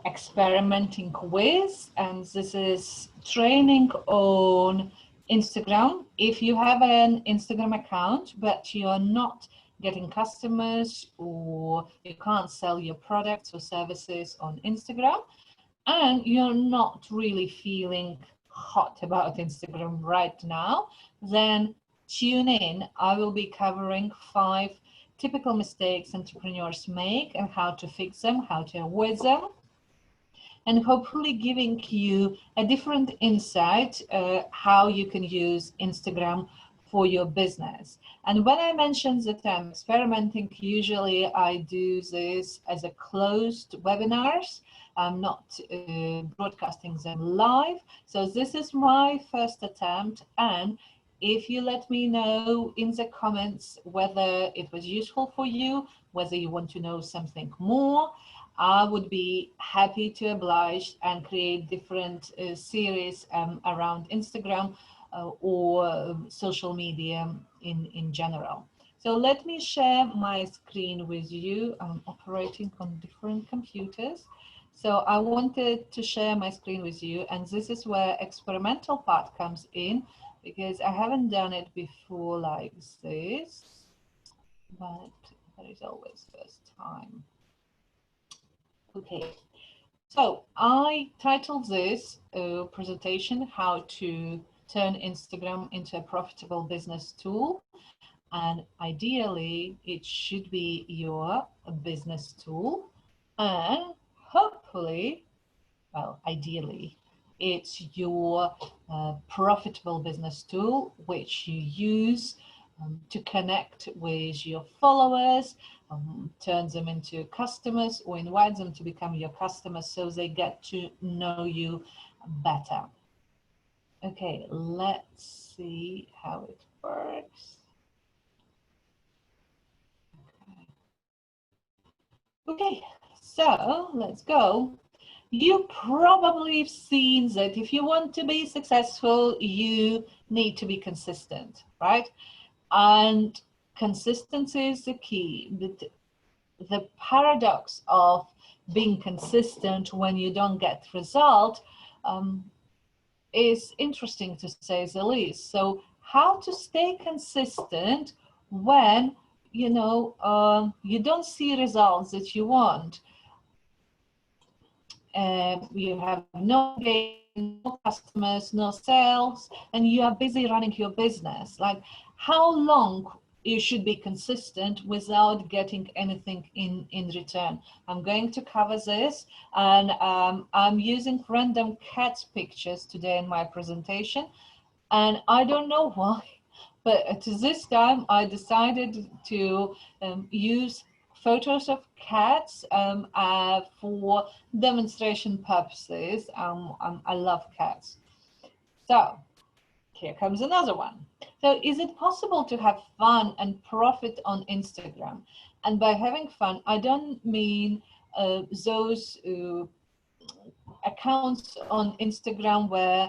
experimenting with, and this is training on Instagram. If you have an Instagram account but you are not getting customers, or you can't sell your products or services on Instagram, and you're not really feeling hot about Instagram right now, then tune in. I will be covering 5 typical mistakes entrepreneurs make and how to fix them, how to avoid them, and hopefully giving you a different insight how you can use Instagram for your business. And when I mention that I'm experimenting, usually I do this as a closed webinars. I'm not broadcasting them live. So this is my first attempt. And if you let me know in the comments whether it was useful for you, whether you want to know something more, I would be happy to oblige and create different series around Instagram or social media in general. So let me share my screen with you. I'm operating on different computers. So I wanted to share my screen with you, and this is where experimental part comes in, because I haven't done it before like this, but there is always first time. Okay, so I titled this presentation how to turn Instagram into a profitable business tool, and ideally it should be your business tool, and hopefully, well, ideally it's your profitable business tool which you use to connect with your followers, turn them into customers, or invite them to become your customers so they get to know you better. Okay, let's see how it works. Okay, so let's go. You probably have seen that if you want to be successful, you need to be consistent, right? And consistency is the key. The paradox of being consistent when you don't get result is interesting, to say the least. So how to stay consistent when you don't see results that you want? You have no engagement, no customers, no sales, and you are busy running your business. Like, how long you should be consistent without getting anything in return? I'm going to cover this, and I'm using random cat pictures today in my presentation, and I don't know why, but this time I decided to use photos of cats for demonstration purposes. I love cats. So here comes another one. So is it possible to have fun and profit on Instagram? And by having fun, I don't mean those accounts on Instagram where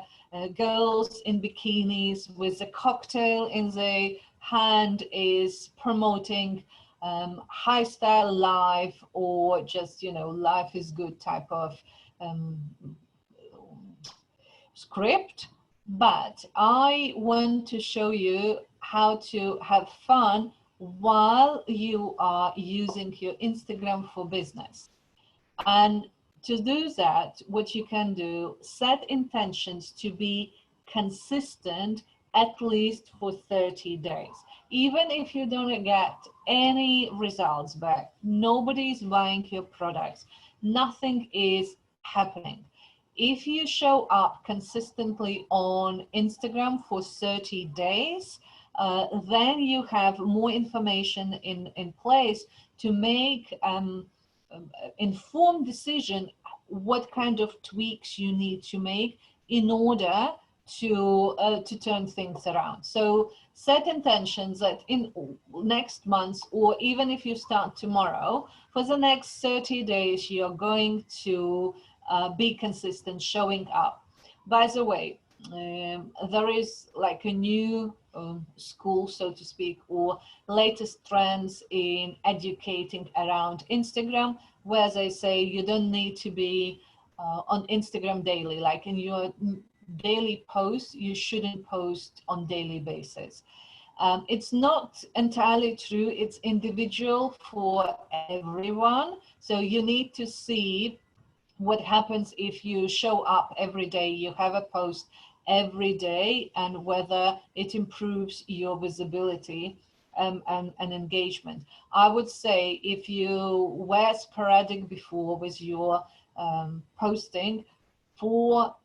girls in bikinis with a cocktail in the hand is promoting high style life, or just, life is good type of script. But I want to show you how to have fun while you are using your Instagram for business. And to do that, what you can do, set intentions to be consistent at least for 30 days. Even if you don't get any results back, nobody's buying your products, nothing is happening. If you show up consistently on Instagram for 30 days, then you have more information in place to make informed decision what kind of tweaks you need to make in order to turn things around. So set intentions that in next month, or even if you start tomorrow, for the next 30 days you're going to be consistent showing up. By the way, there is like a new school, so to speak, or latest trends in educating around Instagram, where they say you don't need to be on Instagram daily. Like in your daily posts, you shouldn't post on daily basis. It's not entirely true. It's individual for everyone. So you need to see what happens if you show up every day, you have a post every day, and whether it improves your visibility and engagement. I would say if you were sporadic before with your posting, for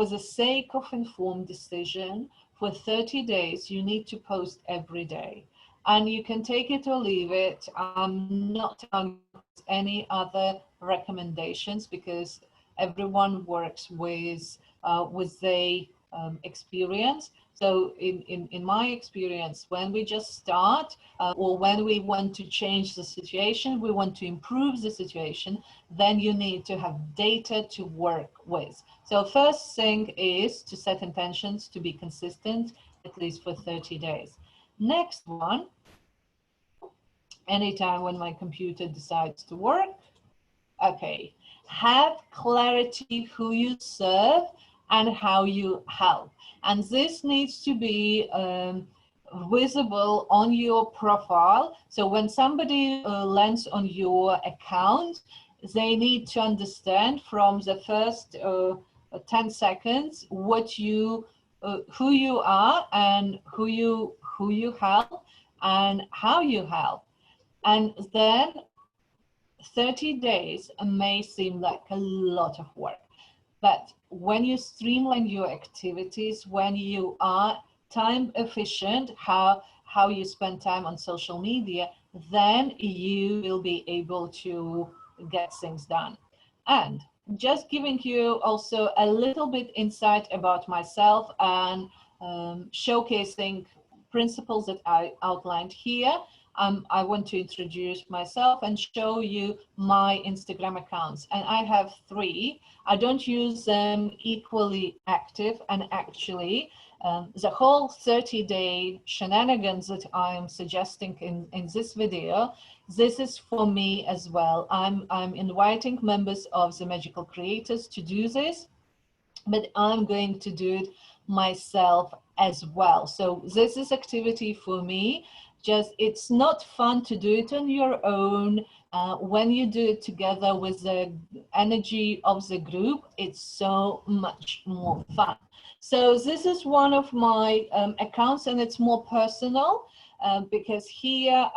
the sake of informed decision, for 30 days, you need to post every day. And you can take it or leave it. I'm not telling any other recommendations because everyone works with their experience. So in my experience, when we just start or when we want to change the situation, we want to improve the situation, then you need to have data to work with. So first thing is to set intentions to be consistent, at least for 30 days. Next one, anytime when my computer decides to work, okay, have clarity who you serve and how you help. And this needs to be visible on your profile. So when somebody lands on your account, they need to understand from the first 10 seconds what you, who you are and who you help and how you help. And then 30 days may seem like a lot of work, but when you streamline your activities, when you are time efficient, how you spend time on social media, then you will be able to get things done. And just giving you also a little bit insight about myself and showcasing principles that I outlined here. I want to introduce myself and show you my Instagram accounts. And I have 3. I don't use them equally active, and actually the whole 30-day shenanigans that I'm suggesting in this video, this is for me as well. I'm inviting members of the Magical Creators to do this, but I'm going to do it myself as well. So this is activity for me. Just, it's not fun to do it on your own. When you do it together with the energy of the group, it's so much more fun. So this is one of my accounts, and it's more personal because here,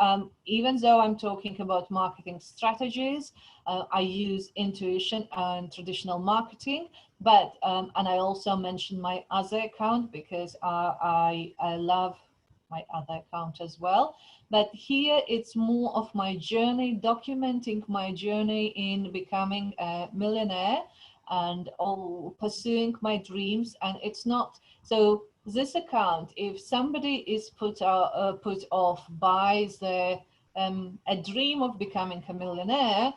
even though I'm talking about marketing strategies, I use intuition and traditional marketing, but and I also mentioned my other account because I love my other account as well. But here it's more of my journey, documenting my journey in becoming a millionaire and all pursuing my dreams. And it's not, so this account, if somebody is put off by the a dream of becoming a millionaire,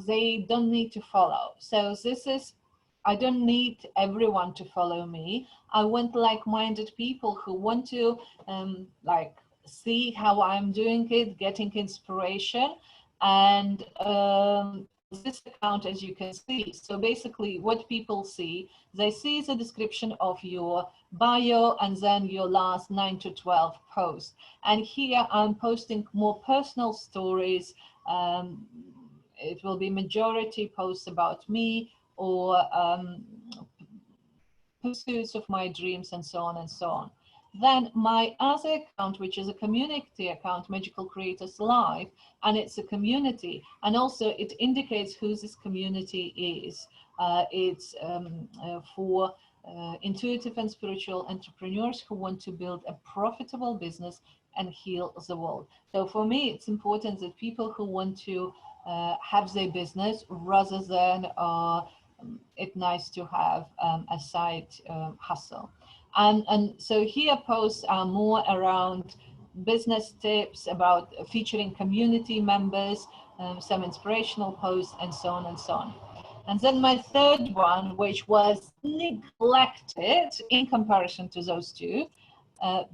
they don't need to follow. So this is, I don't need everyone to follow me. I want like-minded people who want to like see how I'm doing it, getting inspiration. And this account, as you can see, so basically what people see, they see the description of your bio and then your last 9 to 12 posts. And here I'm posting more personal stories. It will be majority posts about me or pursuits of my dreams and so on and so on. Then my other account, which is a community account, Magical Creators Live, and it's a community, and also it indicates who this community is. It's for intuitive and spiritual entrepreneurs who want to build a profitable business and heal the world. So for me, it's important that people who want to have their business rather than it's nice to have a side hustle. And so here posts are more around business tips, about featuring community members, some inspirational posts, and so on and so on. And then my third one, which was neglected in comparison to those two,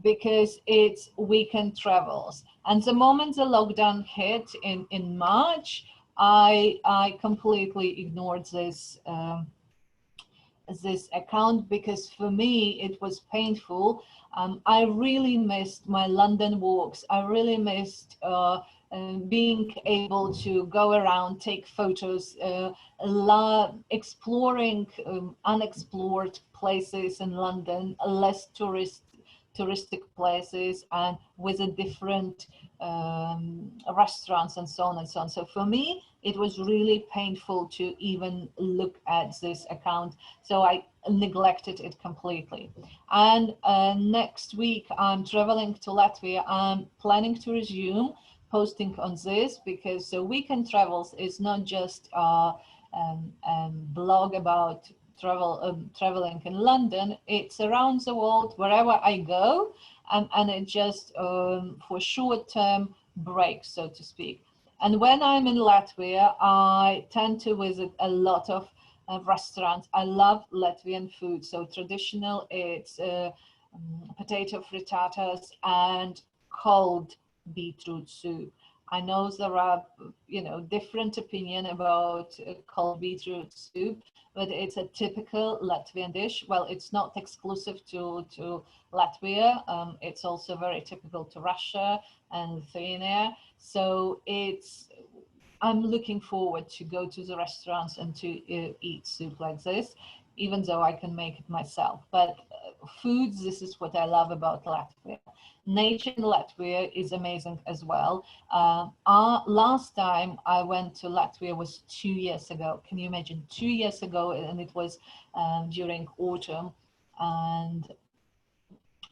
because it's weekend travels. And the moment the lockdown hit in March, I completely ignored this account, because for me it was painful. I really missed my London walks. I really missed being able to go around, take photos, exploring unexplored places in London, less touristic places, and with a different restaurants and so on and so on. So for me, it was really painful to even look at this account. So I neglected it completely. And next week I'm traveling to Latvia. I'm planning to resume posting on this, because so weekend travels is not just a blog about traveling in London. It's around the world wherever I go, and it just for short-term breaks, so to speak. And when I'm in Latvia, I tend to visit a lot of restaurants. I love Latvian food. So traditional, it's potato frittatas and cold beetroot soup. I know there are, different opinion about cold beetroot soup, but it's a typical Latvian dish. Well, it's not exclusive to Latvia. It's also very typical to Russia and Lithuania. So I'm looking forward to go to the restaurants and to eat soup like this, even though I can make it myself. But foods, this is what I love about Latvia. Nature in Latvia is amazing as well. Last time I went to Latvia was 2 years ago. Can you imagine? 2 years ago, and it was during autumn. And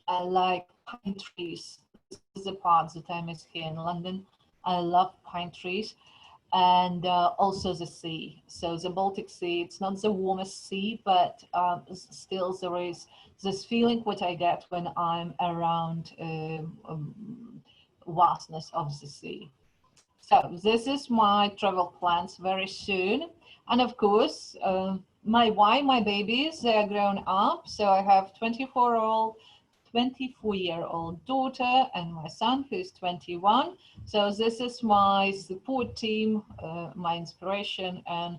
I like pine trees. This is the part that I miss here in London. I love pine trees. And also the sea. So the Baltic Sea, it's not the warmest sea, but still there is this feeling what I get when I'm around vastness of the sea. So this is my travel plans very soon. And of course, my babies, they are grown up. So I have 24-year-old daughter and my son who's 21. So this is my support team, my inspiration, and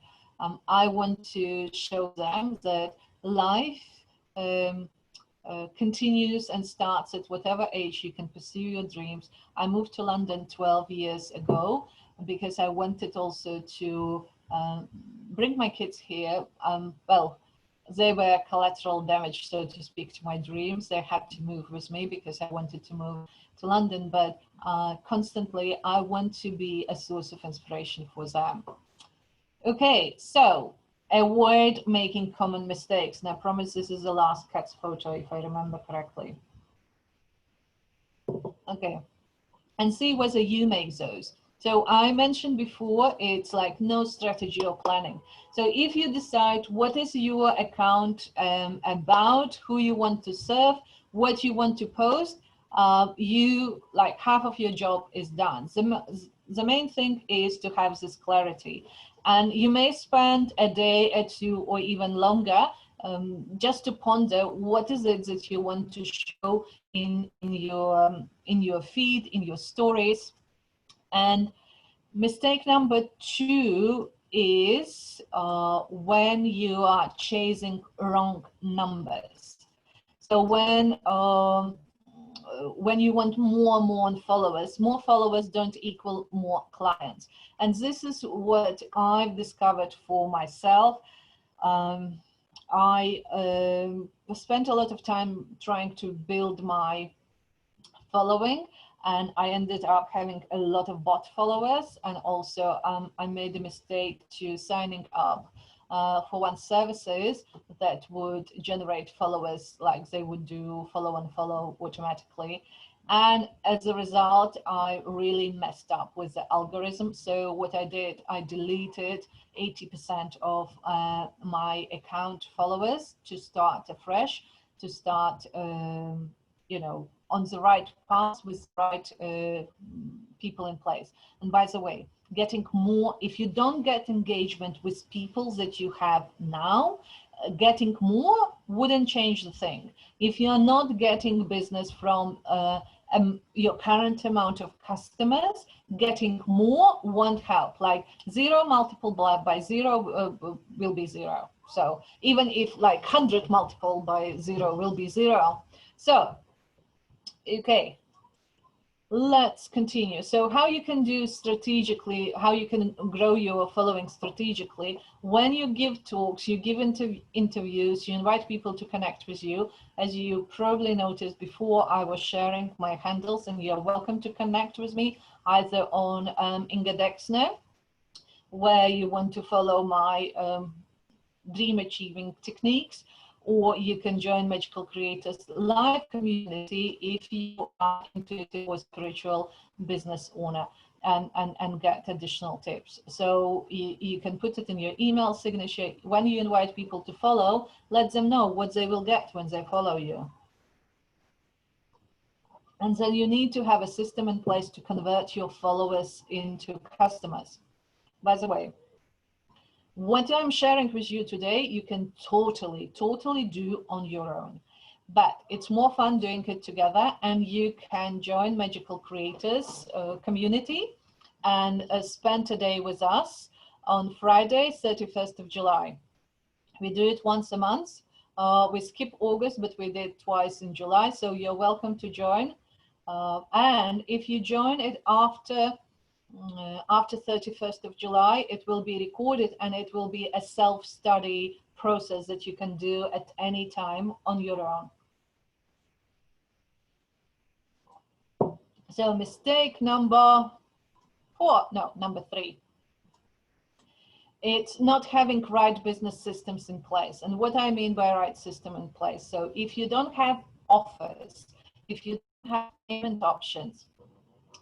I want to show them that life continues and starts at whatever age you can pursue your dreams. I moved to London 12 years ago because I wanted also to bring my kids here. Well, they were collateral damage, so to speak, to my dreams. They had to move with me because I wanted to move to London, but constantly I want to be a source of inspiration for them. Okay, so avoid making common mistakes. And I promise this is the last cat's photo, if I remember correctly. Okay, and see whether you make those. So I mentioned before, it's like no strategy or planning. So if you decide what is your account about, who you want to serve, what you want to post, like half of your job is done. The main thing is to have this clarity. And you may spend a day or two or even longer just to ponder what is it that you want to show in your feed, in your stories. And mistake number 2 is when you are chasing wrong numbers. So when you want more followers don't equal more clients. And this is what I've discovered for myself. I spent a lot of time trying to build my following, and I ended up having a lot of bot followers, and also I made a mistake to signing up for one services that would generate followers, like they would do follow and follow automatically. And as a result, I really messed up with the algorithm. So what I did, I deleted 80% of my account followers to start afresh, to start, on the right path with the right people in place. And by the way, getting more, if you don't get engagement with people that you have now, getting more wouldn't change the thing. If you're not getting business from your current amount of customers, getting more won't help. Like 0 multiplied by 0 will be 0. So even if like 100 multiplied by 0 will be 0. So, okay. Let's continue. So how you can do strategically, how you can grow your following strategically. When you give talks, you give interviews, you invite people to connect with you. As you probably noticed before, I was sharing my handles, and you're welcome to connect with me either on Inga Deksne, where you want to follow my dream achieving techniques, or you can join Magical Creators live community if you are intuitive or spiritual business owner, and get additional tips. So you can put it in your email signature. When you invite people to follow, let them know what they will get when they follow you. And then you need to have a system in place to convert your followers into customers. By the way, what I'm sharing with you today, you can totally do on your own, but it's more fun doing it together. And you can join Magical Creators community and spend a day with us on Friday, 31st of July. We do it once a month. We skip August, but we did twice in July. So you're welcome to join. And if you join it after 31st of July, it will be recorded, and it will be a self-study process that you can do at any time on your own. So mistake number 3. It's not having right business systems in place. And what I mean by right system in place, so if you don't have offers, if you don't have payment options,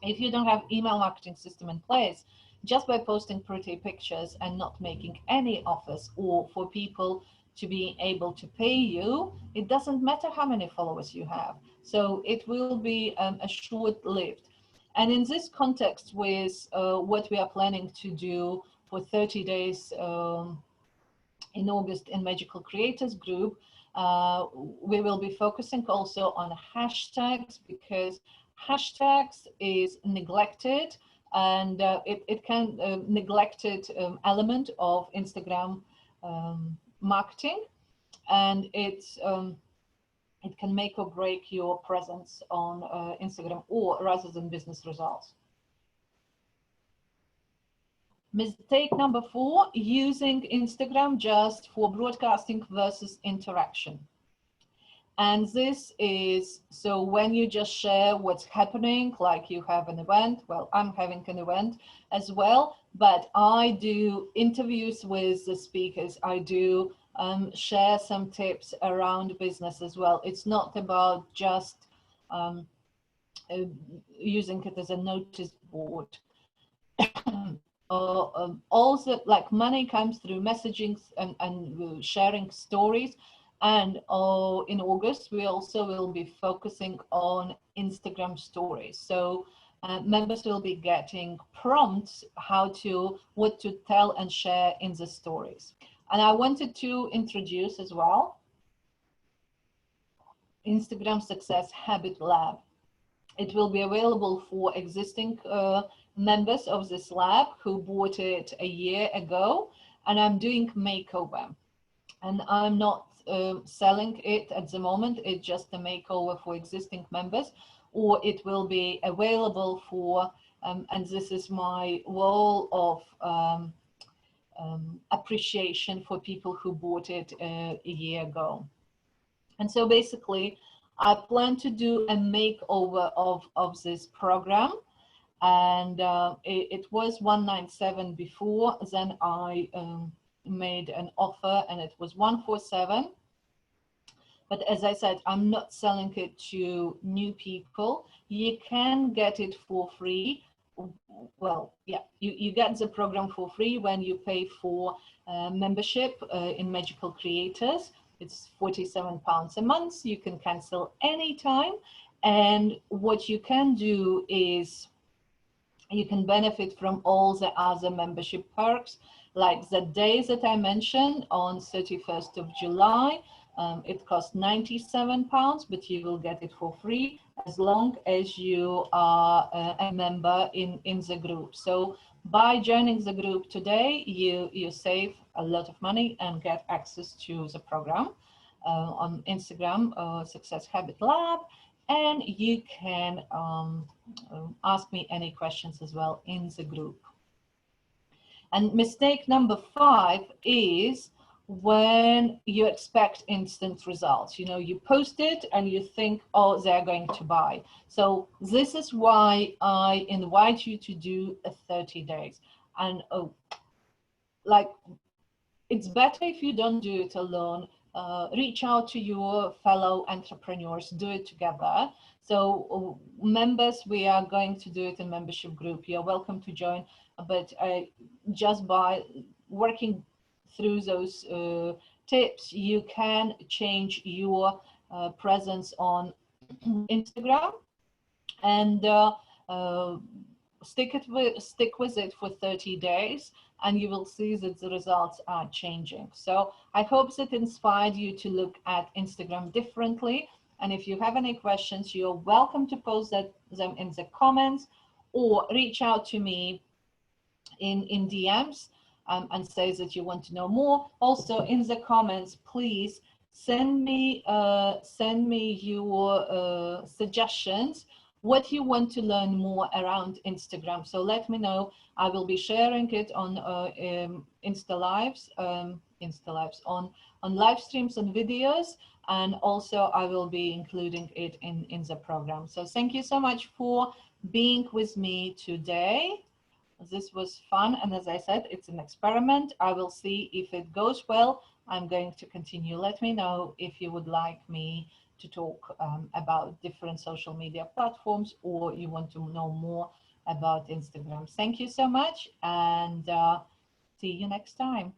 if you don't have email marketing system in place, just by posting pretty pictures and not making any offers, or for people to be able to pay you, it doesn't matter how many followers you have. So it will be a short-lived. And in this context, with what we are planning to do for 30 days in August in Magical Creators Group, we will be focusing also on hashtags, because hashtags is neglected, and it can neglected element of Instagram marketing, and it can make or break your presence on Instagram, or rather than business results. Mistake number 4, using Instagram just for broadcasting versus interaction. And this is, so when you just share what's happening, like you have an event, well, I'm having an event as well, but I do interviews with the speakers. I do share some tips around business as well. It's not about just using it as a notice board. Also, like, money comes through messaging and sharing stories. And in August, we also will be focusing on Instagram stories. So members will be getting prompts what to tell and share in the stories. And I wanted to introduce as well Instagram Success Habit Lab. It will be available for existing members of this lab who bought it a year ago, and I'm doing makeover. And I'm not selling it at the moment. It's just a makeover for existing members, or it will be available for, and this is my wall of appreciation for people who bought it a year ago. And so basically, I plan to do a makeover of this program. And it was $197 before, then I made an offer and it was $147. But as I said, I'm not selling it to new people. You can get it for free. Well, yeah, you get the program for free when you pay for membership in Magical Creators. It's £47 a month. You can cancel anytime. And what you can do is you can benefit from all the other membership perks, like the days that I mentioned on 31st of July. It costs £97, but you will get it for free as long as you are a member in the group. So by joining the group today, you save a lot of money and get access to the program on Instagram, Success Habit Lab, and you can ask me any questions as well in the group. And mistake number 5 is when you expect instant results. You know, you post it and you think, oh, they're going to buy. So this is why I invite you to do a 30 days. And like, it's better if you don't do it alone. Reach out to your fellow entrepreneurs, do it together. So members, we are going to do it in membership group. You're welcome to join, but just by working through those tips, you can change your presence on Instagram, and stick with it for 30 days, and you will see that the results are changing. So I hope that inspired you to look at Instagram differently. And if you have any questions, you're welcome to post them in the comments or reach out to me in DMs and say that you want to know more. Also in the comments, please send me your suggestions, what you want to learn more around Instagram. So let me know. I will be sharing it on Insta Lives on live streams and videos, and also I will be including it in the program. So thank you so much for being with me today. This was fun, and as I said, it's an experiment. I will see if it goes well. I'm going to continue. Let me know if you would like me to talk about different social media platforms, or you want to know more about Instagram. Thank you so much, and see you next time.